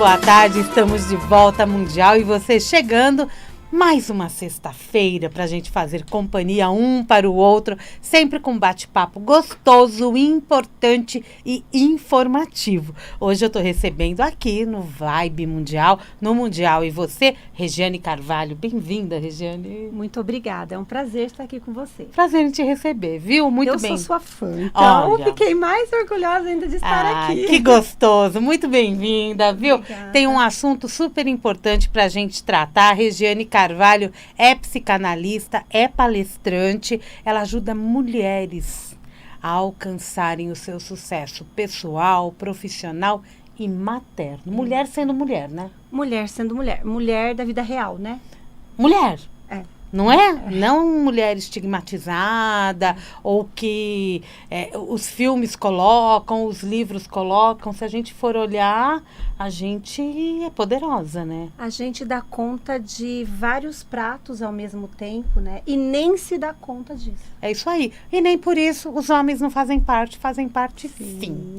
boa tarde, estamos de volta Mundial e você chegando mais uma sexta-feira para a gente fazer companhia um para o outro, sempre com bate-papo gostoso, importante e informativo. Hoje eu estou recebendo aqui no Vibe Mundial, no Mundial e você, Regiane Carvalho. Bem-vinda, Regiane. Muito obrigada, é um prazer estar aqui com você. Prazer em te receber, viu? Muito bem. Eu sou sua fã, então Olha, fiquei mais orgulhosa ainda de estar aqui. Que gostoso, muito bem-vinda, viu? Obrigada. Tem um assunto super importante para a gente tratar. A Regiane Carvalho é psicanalista, é palestrante, ela ajuda mulheres a alcançarem o seu sucesso pessoal, profissional e materno. Mulher sendo mulher, né? Mulher sendo mulher, mulher da vida real, né? Mulher. É. Não é? Não mulher estigmatizada ou que os filmes colocam, os livros colocam. Se a gente for olhar, a gente é poderosa, né? A gente dá conta de vários pratos ao mesmo tempo, né? E nem se dá conta disso. É isso aí. E nem por isso os homens não fazem parte sim.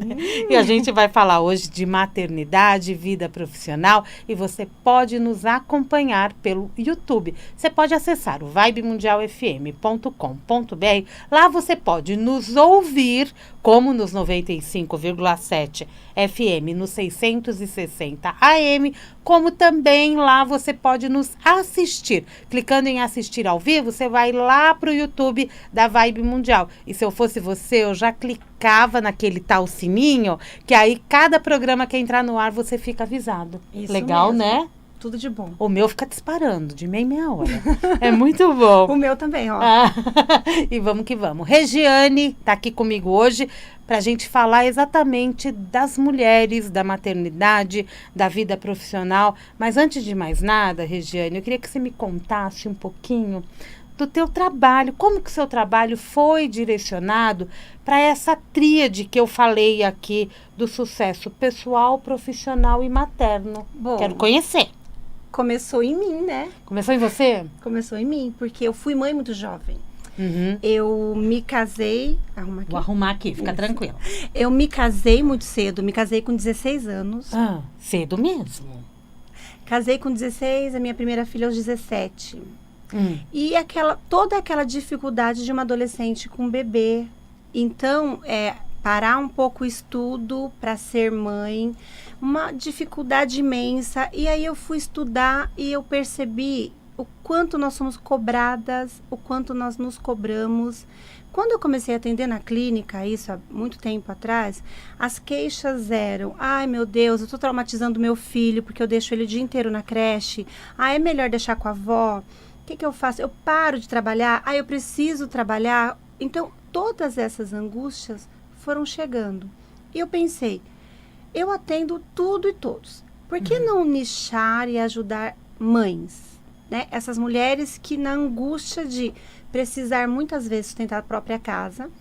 E a gente vai falar hoje de maternidade, vida profissional, e você pode nos acompanhar pelo YouTube. Você pode acessar o vibemundialfm.com.br. Lá você pode nos ouvir, como nos 95,7 FM, nos 660 AM, como também lá você pode nos assistir. Clicando em assistir ao vivo, você vai lá para o YouTube da Vibe Mundial. E se eu fosse você, eu já clicava naquele tal sininho, que aí cada programa que entrar no ar, você fica avisado. Isso legal, mesmo. Né? Tudo de bom. O meu fica disparando de meia em meia hora. É muito bom. O meu também, ó. E vamos que vamos. Regiane está aqui comigo hoje para a gente falar exatamente das mulheres, da maternidade, da vida profissional. Mas antes de mais nada, Regiane, eu queria que você me contasse um pouquinho do teu trabalho. Como que o seu trabalho foi direcionado para essa tríade que eu falei aqui do sucesso pessoal, profissional e materno? Bom, quero conhecer. Começou em mim, né? Começou em você? Começou em mim, porque eu fui mãe muito jovem. Uhum. Eu me casei... Vou arrumar aqui, fica tranquila. Eu me casei muito cedo, me casei com 16 anos. Cedo mesmo? Casei com 16, a minha primeira filha aos 17. E toda aquela dificuldade de uma adolescente com um bebê. Então, parar um pouco o estudo para ser mãe, uma dificuldade imensa. E aí eu fui estudar e eu percebi o quanto nós somos cobradas, o quanto nós nos cobramos. Quando eu comecei a atender na clínica, isso há muito tempo atrás, as queixas eram: ai meu Deus, eu estou traumatizando meu filho porque eu deixo ele o dia inteiro na creche. É melhor deixar com a avó. O que eu faço? Eu paro de trabalhar? Eu preciso trabalhar? Então, todas essas angústias foram chegando. E eu pensei, eu atendo tudo e todos. Por que não nichar e ajudar mães? Né? Essas mulheres que na angústia de precisar muitas vezes sustentar a própria casa,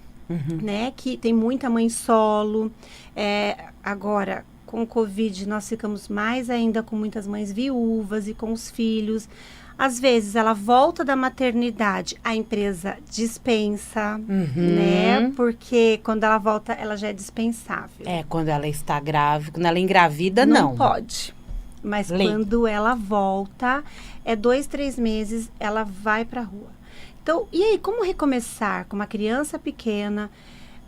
né? Que tem muita mãe solo. Agora, com o Covid, nós ficamos mais ainda com muitas mães viúvas e com os filhos. Às vezes, ela volta da maternidade, a empresa dispensa, né? Porque quando ela volta, ela já é dispensável. Quando ela está grávida, quando ela engravida, não. Não pode. Mas quando ela volta, 2, 3 meses, ela vai para a rua. Então, e aí, como recomeçar com uma criança pequena?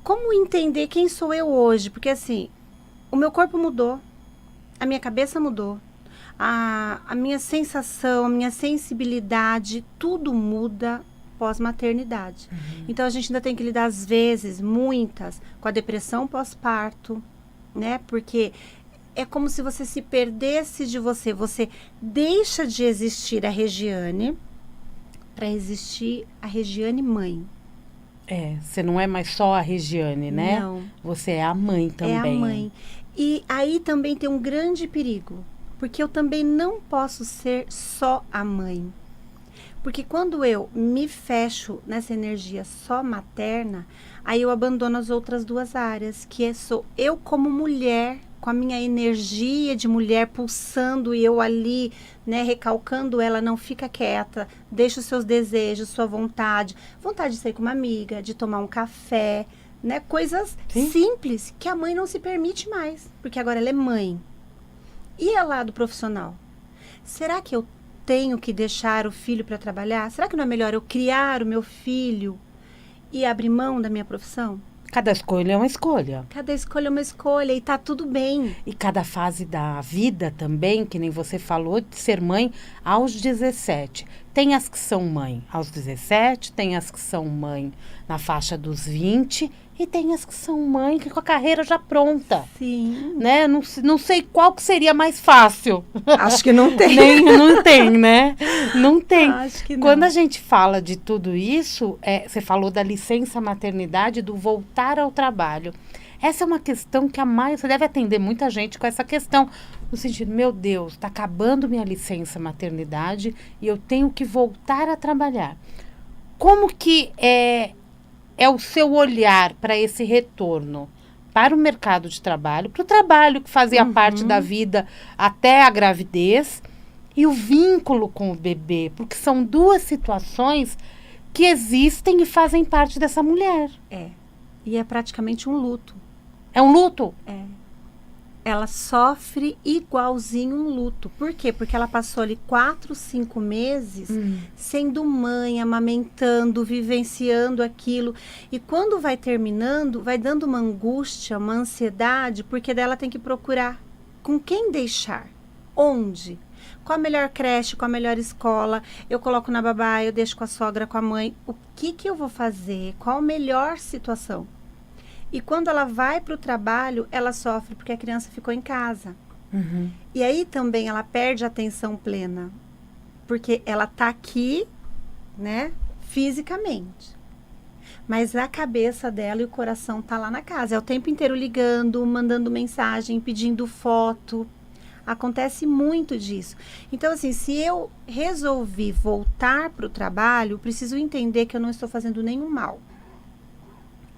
Como entender quem sou eu hoje? Porque, assim, o meu corpo mudou, a minha cabeça mudou. A minha sensação, a minha sensibilidade, tudo muda pós-maternidade. Então, a gente ainda tem que lidar, às vezes, muitas, com a depressão pós-parto, né? Porque é como se você se perdesse de você. Você deixa de existir a Regiane para existir a Regiane mãe. Você não é mais só a Regiane, né? Não. Você é a mãe também. É a mãe. E aí também tem um grande perigo. Porque eu também não posso ser só a mãe. Porque quando eu me fecho nessa energia só materna, aí eu abandono as outras duas áreas, que sou eu como mulher, com a minha energia de mulher pulsando e eu ali, né, recalcando ela, não fica quieta, deixa os seus desejos, sua vontade de sair com uma amiga, de tomar um café, né, coisas simples que a mãe não se permite mais, porque agora ela é mãe. E o lado profissional? Será que eu tenho que deixar o filho para trabalhar? Será que não é melhor eu criar o meu filho e abrir mão da minha profissão? Cada escolha é uma escolha. Cada escolha é uma escolha e tá tudo bem. E cada fase da vida também, que nem você falou, de ser mãe aos 17. Tem as que são mãe aos 17, tem as que são mãe na faixa dos 20 e tem as que são mãe que com a carreira já pronta. Sim. Né? Não sei qual que seria mais fácil. Acho que não tem. Não tem, né? Não tem. Acho que não. Quando a gente fala de tudo isso, você falou da licença maternidade, do voltar ao trabalho. Essa é uma questão que você deve atender muita gente com essa questão. No sentido, meu Deus, está acabando minha licença maternidade e eu tenho que voltar a trabalhar. Como que é o seu olhar para esse retorno? Para o mercado de trabalho, para o trabalho que fazia parte da vida até a gravidez e o vínculo com o bebê, porque são duas situações que existem e fazem parte dessa mulher. E é praticamente um luto. É um luto? É. Ela sofre igualzinho um luto. Por quê? Porque ela passou ali 4, 5 meses sendo mãe, amamentando, vivenciando aquilo. E quando vai terminando, vai dando uma angústia, uma ansiedade, porque dela tem que procurar com quem deixar, onde, qual a melhor creche, qual a melhor escola, eu coloco na babá, eu deixo com a sogra, com a mãe, o que eu vou fazer, qual a melhor situação. E quando ela vai para o trabalho, ela sofre porque a criança ficou em casa. E aí também ela perde a atenção plena. Porque ela está aqui, né, fisicamente. Mas a cabeça dela e o coração tá lá na casa. É o tempo inteiro ligando, mandando mensagem, pedindo foto. Acontece muito disso. Então, assim, se eu resolvi voltar para o trabalho, preciso entender que eu não estou fazendo nenhum mal.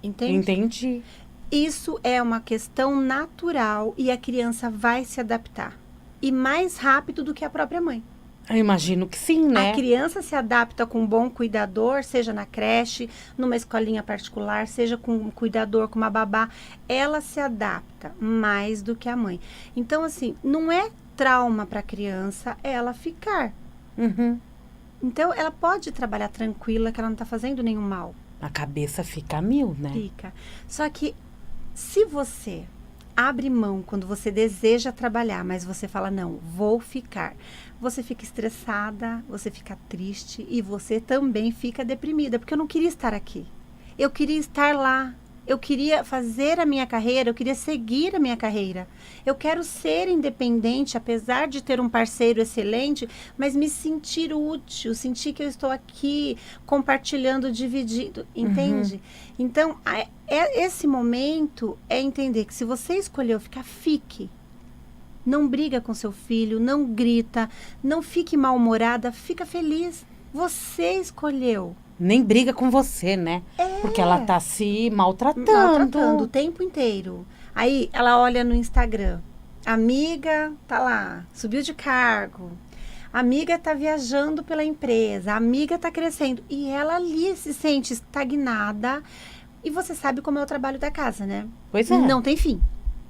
Entende? Entendi. Isso é uma questão natural e a criança vai se adaptar. E mais rápido do que a própria mãe. Eu imagino que sim, né? A criança se adapta com um bom cuidador, seja na creche, numa escolinha particular, seja com um cuidador, com uma babá. Ela se adapta mais do que a mãe. Então, assim, não é trauma para a criança ela ficar. Então, ela pode trabalhar tranquila, que ela não está fazendo nenhum mal. A cabeça fica a mil, né? Fica. Só que se você abre mão quando você deseja trabalhar, mas você fala, não, vou ficar. Você fica estressada, você fica triste e você também fica deprimida, porque eu não queria estar aqui. Eu queria estar lá. Eu queria fazer a minha carreira, eu queria seguir a minha carreira. Eu quero ser independente, apesar de ter um parceiro excelente, mas me sentir útil, sentir que eu estou aqui compartilhando, dividindo, entende? Então, esse momento é entender que se você escolheu ficar, fique. Não briga com seu filho, não grita, não fique mal-humorada, fica feliz. Você escolheu. Nem briga com você, né? Porque ela tá se maltratando o tempo inteiro. Aí ela olha no Instagram. Amiga tá lá, subiu de cargo. Amiga tá viajando pela empresa. Amiga tá crescendo. E ela ali se sente estagnada. E você sabe como é o trabalho da casa, né? Pois é. Não tem fim.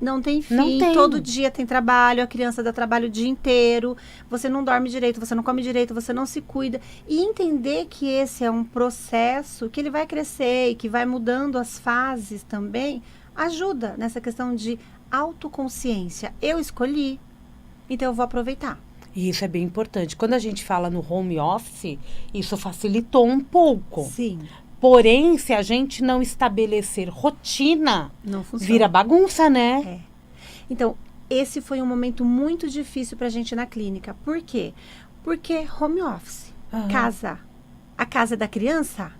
Não tem fim, Não tem. Todo dia tem trabalho, a criança dá trabalho o dia inteiro, você não dorme direito, você não come direito, você não se cuida. E entender que esse é um processo que ele vai crescer e que vai mudando as fases também, ajuda nessa questão de autoconsciência. Eu escolhi, então eu vou aproveitar. E isso é bem importante. Quando a gente fala no home office, isso facilitou um pouco. Sim. Porém, se a gente não estabelecer rotina, Não funciona. vira bagunça, né? Então, esse foi um momento muito difícil pra gente na clínica. Por quê? Porque home office, casa. A casa é da criança?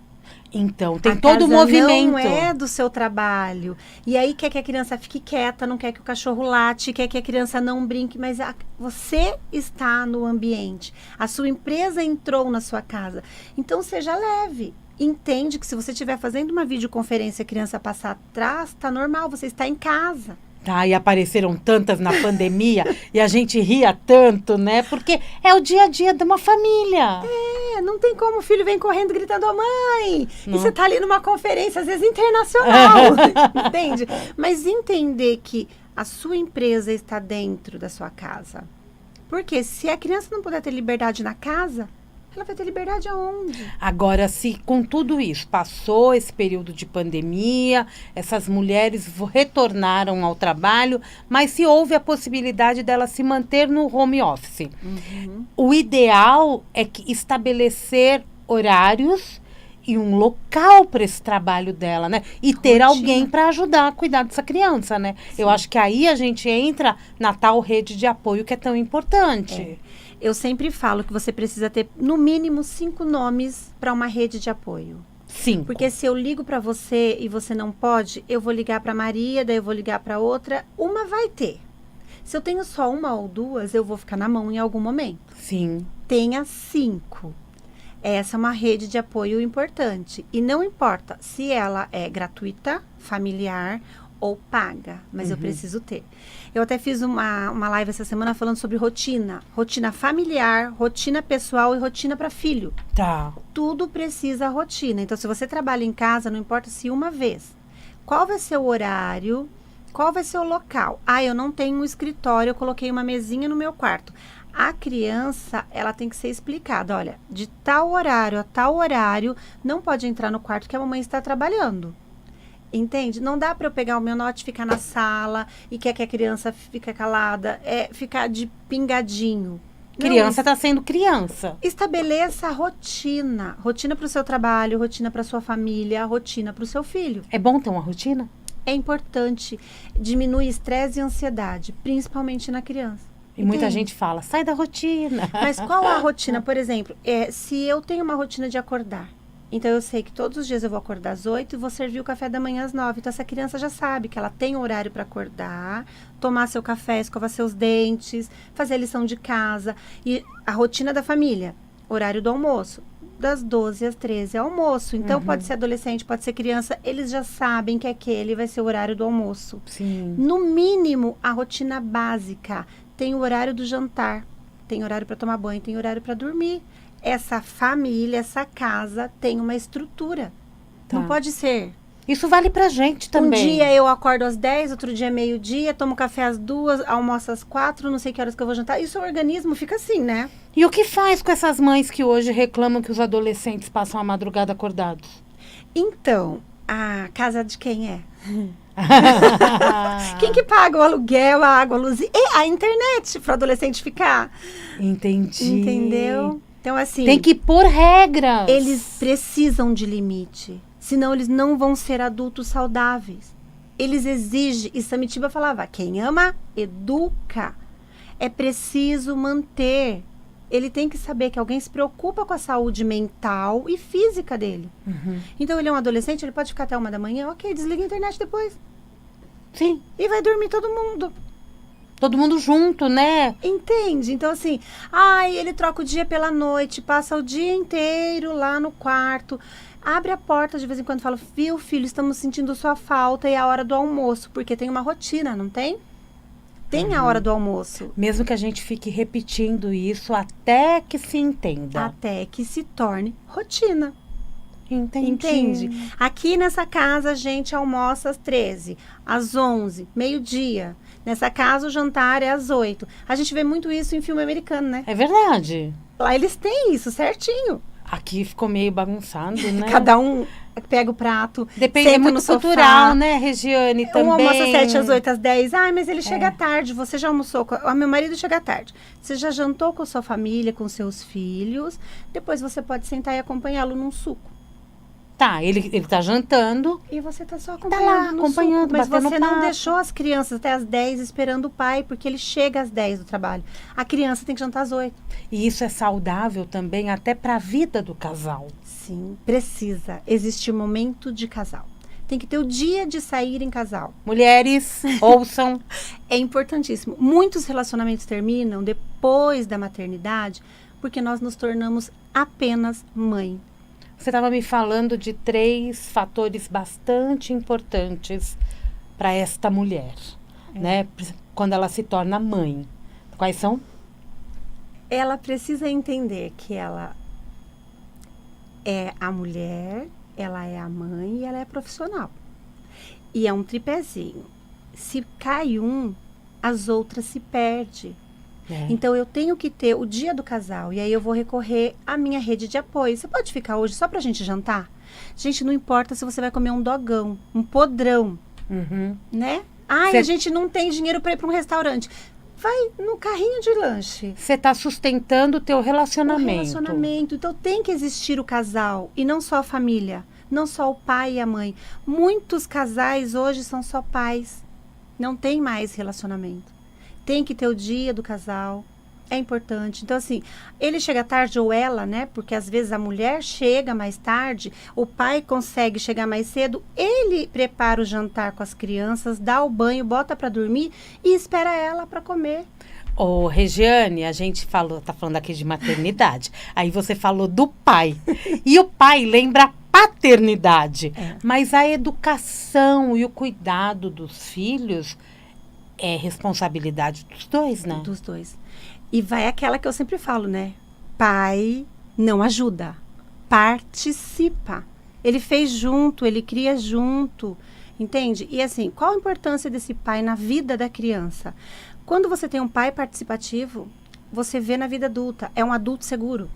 Então, tem a todo o casa movimento. não é do seu trabalho. E aí quer que a criança fique quieta, não quer que o cachorro late, quer que a criança não brinque, mas você está no ambiente. A sua empresa entrou na sua casa. Então, seja leve. Entende que se você estiver fazendo uma videoconferência e a criança passar atrás, tá normal, você está em casa. Tá, e apareceram tantas na pandemia e a gente ria tanto, né? Porque é o dia a dia de uma família. Não tem como o filho vem correndo gritando, "Ô, mãe!" Não. E você tá ali numa conferência, às vezes internacional, entende? Mas entender que a sua empresa está dentro da sua casa. Porque se a criança não puder ter liberdade na casa, ela vai ter liberdade aonde? Agora, se com tudo isso, passou esse período de pandemia, essas mulheres retornaram ao trabalho, mas se houve a possibilidade dela se manter no home office. O ideal é que estabelecer horários e um local para esse trabalho dela, né? E ter alguém para ajudar a cuidar dessa criança, né? Sim. Eu acho que aí a gente entra na tal rede de apoio que é tão importante. Eu sempre falo que você precisa ter, no mínimo, 5 nomes para uma rede de apoio. 5. Porque se eu ligo para você e você não pode, eu vou ligar para Maria, daí eu vou ligar para outra, uma vai ter. Se eu tenho só uma ou duas, eu vou ficar na mão em algum momento. Sim. Tenha 5. Essa é uma rede de apoio importante. E não importa se ela é gratuita, familiar ou paga, mas eu preciso ter. Eu até fiz uma live essa semana falando sobre rotina. Rotina familiar, rotina pessoal e rotina para filho. Tá. Tudo precisa rotina. Então, se você trabalha em casa, não importa se uma vez. Qual vai ser o horário? Qual vai ser o local? Ah, eu não tenho um escritório, eu coloquei uma mesinha no meu quarto. A criança, ela tem que ser explicada. Olha, de tal horário a tal horário, não pode entrar no quarto que a mamãe está trabalhando. Entende? Não dá para eu pegar o meu note, ficar na sala e quer que a criança fique calada, ficar de pingadinho. Criança está sendo criança. Estabeleça a rotina. Rotina para o seu trabalho, rotina para sua família, rotina para o seu filho. É bom ter uma rotina? É importante. Diminui estresse e ansiedade, principalmente na criança. E muita gente fala, sai da rotina. Mas qual a rotina? Por exemplo, se eu tenho uma rotina de acordar, então eu sei que todos os dias eu vou acordar às 8 e vou servir o café da manhã às 9. Então essa criança já sabe que ela tem horário para acordar, tomar seu café, escovar seus dentes, fazer a lição de casa. E a rotina da família, horário do almoço, das 12 às 13 é almoço. Então pode ser adolescente, pode ser criança, eles já sabem que aquele vai ser o horário do almoço. Sim. No mínimo, a rotina básica. Tem o horário do jantar, tem horário para tomar banho, tem horário para dormir. Essa família, essa casa tem uma estrutura. Não pode ser. Isso vale pra gente também. Um dia eu acordo às 10, outro dia meio-dia, tomo café às 2, almoço às 4, não sei que horas que eu vou jantar. Isso o organismo fica assim, né? E o que faz com essas mães que hoje reclamam que os adolescentes passam a madrugada acordados? Então, a casa de quem é? Quem que paga o aluguel, a água, a luz e a internet para o adolescente ficar? Entendi. Entendeu? Então, assim... Tem que pôr regras. Eles precisam de limite. Senão, eles não vão ser adultos saudáveis. Eles exigem... E Samitiba falava, quem ama, educa. É preciso manter. Ele tem que saber que alguém se preocupa com a saúde mental e física dele. Então, ele é um adolescente, ele pode ficar até 1 da manhã. Ok, desliga a internet depois. Sim. E vai dormir todo mundo. Todo mundo junto, né? Entende? Então, assim, ele troca o dia pela noite, passa o dia inteiro lá no quarto, abre a porta de vez em quando e fala, viu, filho, estamos sentindo sua falta e é a hora do almoço, porque tem uma rotina, não tem? Tem a hora do almoço. Mesmo que a gente fique repetindo isso até que se entenda. Até que se torne rotina. Entendi. Entende? Aqui nessa casa a gente almoça às 13, às 11, meio-dia. Nessa casa o jantar é às 8. A gente vê muito isso em filme americano, né? É verdade. Lá eles têm isso certinho. Aqui ficou meio bagunçado, né? Cada um pega o prato, depende, senta é muito no sofá. cultural, né, Regiane, também. Um almoça às 7, às 8, às 10. Mas ele chega tarde. Você já almoçou com... meu marido chega tarde. Você já jantou com a sua família, com seus filhos. Depois você pode sentar e acompanhá-lo num suco. Tá, ele tá jantando. E você tá só acompanhando no acompanhando, suco. Mas batendo você não papo. deixou as crianças até às 10 esperando o pai, porque ele chega às 10 do trabalho. A criança tem que jantar às 8. E isso é saudável também até para a vida do casal. Sim, precisa existir momento de casal. Tem que ter o dia de sair em casal. Mulheres, ouçam. É importantíssimo. Muitos relacionamentos terminam depois da maternidade porque nós nos tornamos apenas mãe. Você estava me falando de 3 fatores bastante importantes para esta mulher, né? Quando ela se torna mãe. Quais são? Ela precisa entender que ela é a mulher, ela é a mãe e ela é profissional. E é um tripézinho. Se cai um, as outras se perdem. É. Então, eu tenho que ter o dia do casal. E aí, eu vou recorrer à minha rede de apoio. Você pode ficar hoje só pra gente jantar? Gente, não importa se você vai comer um dogão, um podrão, Uhum. né? Ai, a gente não tem dinheiro para ir para um restaurante. Vai no carrinho de lanche. Você está sustentando o teu O relacionamento. relacionamento. Então, tem que existir o casal e não só a família. Não só o pai e a mãe. Muitos casais hoje são só pais. Não tem mais relacionamento. Tem que ter o dia do casal. É importante. Então, assim, ele chega tarde ou ela, né? Porque às vezes a mulher chega mais tarde, o pai consegue chegar mais cedo, ele prepara o jantar com as crianças, dá o banho, bota para dormir e espera ela para comer. Ô, Regiane, a gente tá falando aqui de maternidade. Aí você falou do pai. E o pai lembra a paternidade. É. Mas a educação e o cuidado dos filhos é responsabilidade dos dois, né? Dos dois. E vai aquela que eu sempre falo, né? Pai não ajuda, participa. Ele fez junto, ele cria junto, entende? E assim, qual a importância desse pai na vida da criança? Quando você tem um pai participativo, você vê na vida adulta, é um adulto seguro.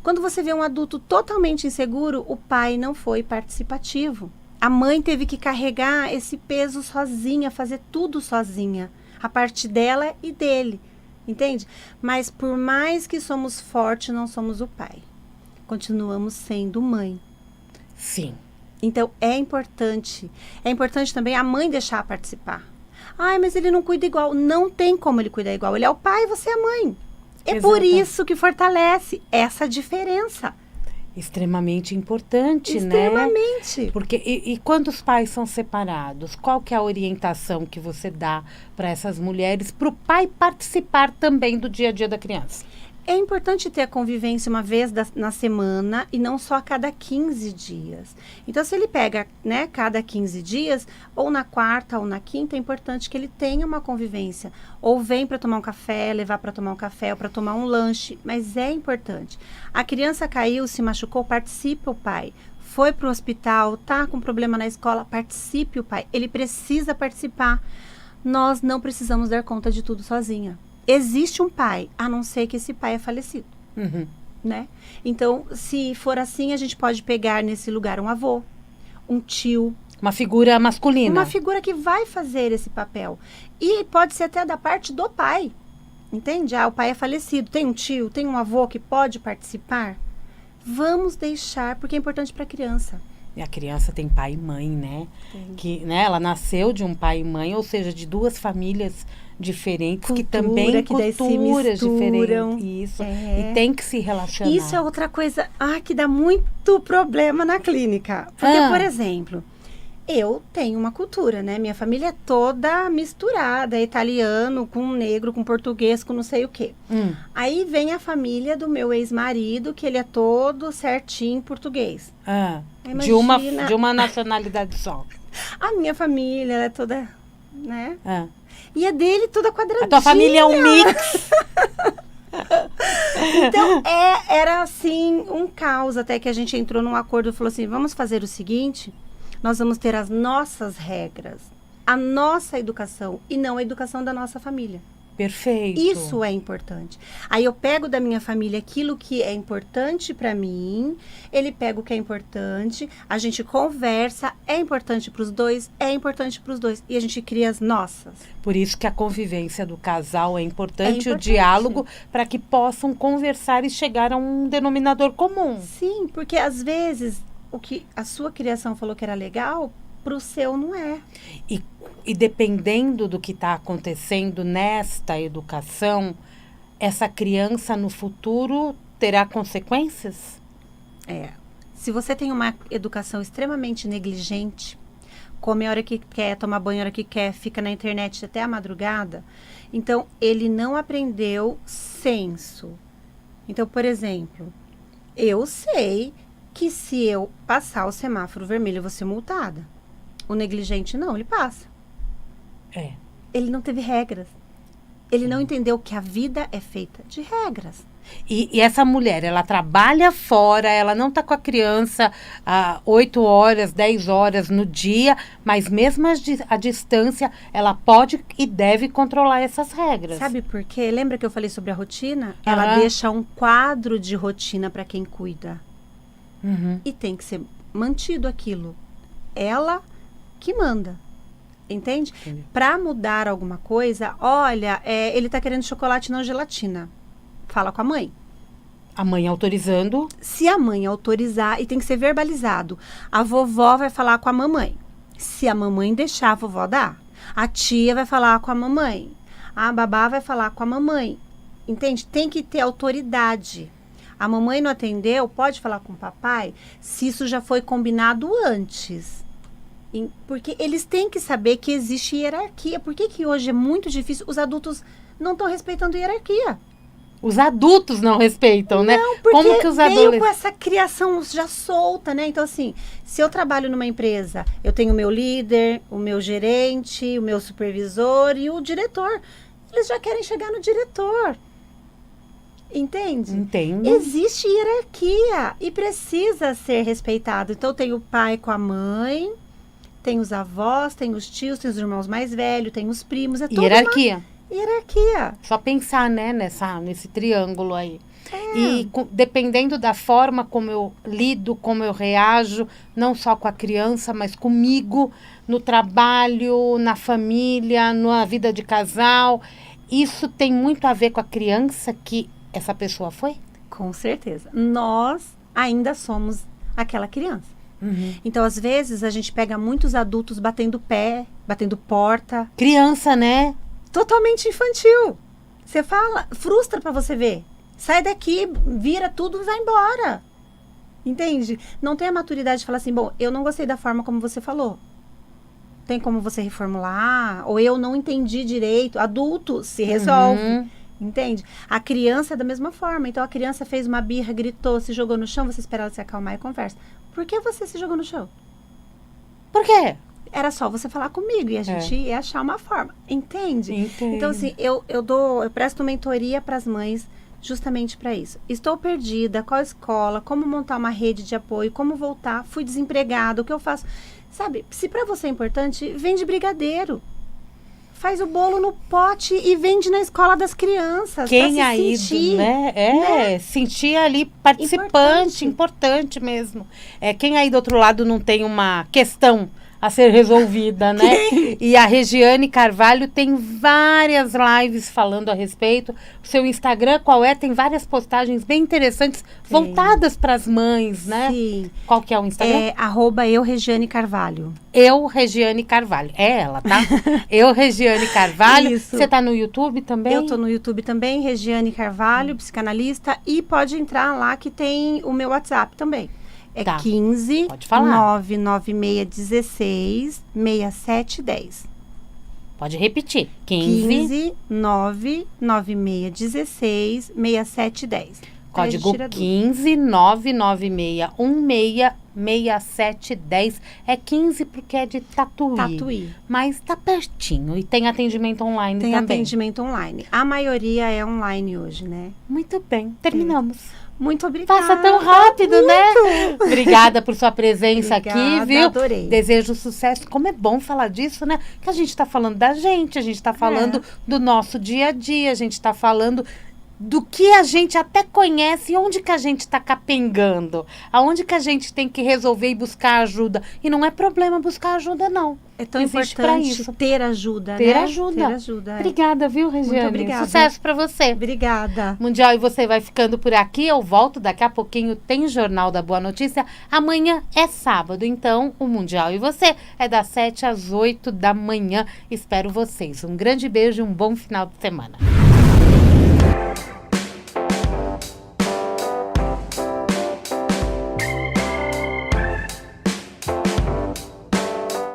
Quando você vê um adulto totalmente inseguro, o pai não foi participativo. A mãe teve que carregar esse peso sozinha, fazer tudo sozinha. A parte dela e dele. Entende? Mas por mais que somos fortes, não somos o pai. Continuamos sendo mãe. Sim. Então, é importante. É importante também a mãe deixar participar. Ai, mas ele não cuida igual. Não tem como ele cuidar igual. Ele é o pai, você é a mãe. É por isso que fortalece essa diferença. Extremamente importante, Extremamente. né? Porque, e quando os pais são separados, qual que é a orientação que você dá para essas mulheres, para o pai participar também do dia a dia da criança? É importante ter a convivência uma vez na semana e não só a cada 15 dias. Então, se ele pega, né, cada 15 dias, ou na quarta ou na quinta, é importante que ele tenha uma convivência. Ou vem para tomar um café, levar para tomar um café ou para tomar um lanche. Mas é importante. A criança caiu, se machucou, participe o pai. Foi para o hospital, tá com problema na escola, participe o pai. Ele precisa participar. Nós não precisamos dar conta de tudo sozinha. Existe um pai, a não ser que esse pai é falecido, Uhum. né? Então, se for assim, a gente pode pegar nesse lugar um avô, um tio. Uma figura masculina. Uma figura que vai fazer esse papel. E pode ser até da parte do pai, entende? Ah, o pai é falecido, tem um tio, tem um avô que pode participar. Vamos deixar, porque é importante para a criança. E a criança tem pai e mãe, né? Tem. Que, né, ela nasceu de um pai e mãe, ou seja, de duas famílias diferentes, Cultura, que também que daí se culturas misturam. diferentes. Isso. É. E tem que se relacionar. Isso é outra coisa que dá muito problema na clínica. Porque, por exemplo, eu tenho uma cultura, né? Minha família é toda misturada, é italiano com negro, com português, com não sei o quê. Aí vem a família do meu ex-marido, que ele é todo certinho português. Imagina. De uma nacionalidade só. A minha família, ela é toda, né? E a dele toda quadradinha. A tua família é um mix. Então, era assim, um caos, até que a gente entrou num acordo e falou assim, vamos fazer o seguinte, nós vamos ter as nossas regras, a nossa educação e não a educação da nossa família. Perfeito. Isso é importante. Aí eu pego da minha família aquilo que é importante para mim, ele pega o que é importante, a gente conversa, é importante para os dois, é importante para os dois. E a gente cria as nossas. Por isso que a convivência do casal é importante, o importante. diálogo, para que possam conversar e chegar a um denominador comum. Sim, porque às vezes o que a sua criação falou que era legal, para o seu não é. E dependendo do que está acontecendo nesta educação, essa criança no futuro terá consequências? Se você tem uma educação extremamente negligente, come a hora que quer, toma banho a hora que quer, fica na internet até a madrugada, então ele não aprendeu senso. Então, por exemplo, eu sei que se eu passar o semáforo vermelho, eu vou ser multada. O negligente não, ele passa. Ele não teve regras. Ele não entendeu que a vida é feita de regras. E essa mulher, ela trabalha fora, ela não está com a criança 8 horas, 10 horas no dia, mas mesmo a distância, ela pode e deve controlar essas regras. Sabe por quê? Lembra que eu falei sobre a rotina? Ela deixa um quadro de rotina para quem cuida. E tem que ser mantido aquilo. Ela que manda. Entende? Para mudar alguma coisa, olha, ele está querendo chocolate, não gelatina. Fala com a mãe. A mãe autorizando. Se a mãe autorizar, e tem que ser verbalizado, a vovó vai falar com a mamãe. Se a mamãe deixar, a vovó dá. A tia vai falar com a mamãe. A babá vai falar com a mamãe. Entende? Tem que ter autoridade. A mamãe não atendeu, pode falar com o papai se isso já foi combinado antes. Porque eles têm que saber que existe hierarquia. Por que hoje é muito difícil? Os adultos não estão respeitando hierarquia. Os adultos não respeitam, né? Não, porque como que os veio com essa criação já solta, né? Então, assim, se eu trabalho numa empresa, eu tenho o meu líder, o meu gerente, o meu supervisor e o diretor. Eles já querem chegar no diretor. Entende? Entendo. Existe hierarquia e precisa ser respeitado. Então, tem o pai com a mãe, tem os avós, tem os tios, tem os irmãos mais velhos, tem os primos. É toda hierarquia. Hierarquia. Só pensar, né, nesse triângulo aí. E dependendo da forma como eu lido, como eu reajo, não só com a criança, mas comigo, no trabalho, na família, na vida de casal, isso tem muito a ver com a criança que essa pessoa foi? Com certeza. Nós ainda somos aquela criança. Então, às vezes, a gente pega muitos adultos batendo pé, batendo porta. Criança, né? Totalmente infantil. Você fala, frustra pra você ver. Sai daqui, vira tudo e vai embora. Entende? Não tem a maturidade de falar assim, bom, eu não gostei da forma como você falou. Tem como você reformular? Ou eu não entendi direito. Adulto se resolve. Entende? A criança é da mesma forma. Então, a criança fez uma birra, gritou, se jogou no chão, você espera ela se acalmar e conversa. Por que você se jogou no chão? Por quê? Era só você falar comigo e a gente ia achar uma forma. Entende? Entendo. Então, assim, eu presto mentoria para as mães justamente para isso. Estou perdida, qual escola, como montar uma rede de apoio, como voltar, fui desempregada, o que eu faço? Sabe, se para você é importante, vende brigadeiro. Faz o bolo no pote e vende na escola das crianças. Quem aí, né? Sentir ali participante, importante mesmo. Quem aí do outro lado não tem uma questão a ser resolvida, né? E a Regiane Carvalho tem várias lives falando a respeito. O seu Instagram, qual é? Tem várias postagens bem interessantes, voltadas para as mães, né? Sim. Qual que é o Instagram? @euRegiane Carvalho. Eu, Regiane Carvalho. É ela, tá? Eu, Regiane Carvalho. Isso. Você tá no YouTube também? Eu tô no YouTube também, Regiane Carvalho, psicanalista. E pode entrar lá que tem o meu WhatsApp também. É 15 99616 6710. Pode repetir. 15 99616 6710. Código 15 99616 6710. É 15 porque é de Tatuí. Tatuí. Mas tá pertinho. E tem atendimento online também. Tem atendimento online. A maioria é online hoje, né? Muito bem. Terminamos. Muito obrigada. Passa tão rápido, né? Obrigada por sua presença aqui, viu? Adorei. Desejo sucesso. Como é bom falar disso, né? Que a gente tá falando da gente, a gente tá falando do nosso dia a dia, a gente tá falando do que a gente até conhece e onde que a gente está capengando. Aonde que a gente tem que resolver e buscar ajuda. E não é problema buscar ajuda, não. É tão Existe importante ter ajuda, ter né? ajuda. Ter ajuda. Obrigada, viu, Regiane? Muito obrigada. Sucesso para você. Obrigada. Mundial e você vai ficando por aqui. Eu volto daqui a pouquinho. Tem Jornal da Boa Notícia. Amanhã é sábado, então o Mundial e você é das 7 às 8 da manhã. Espero vocês. Um grande beijo e um bom final de semana.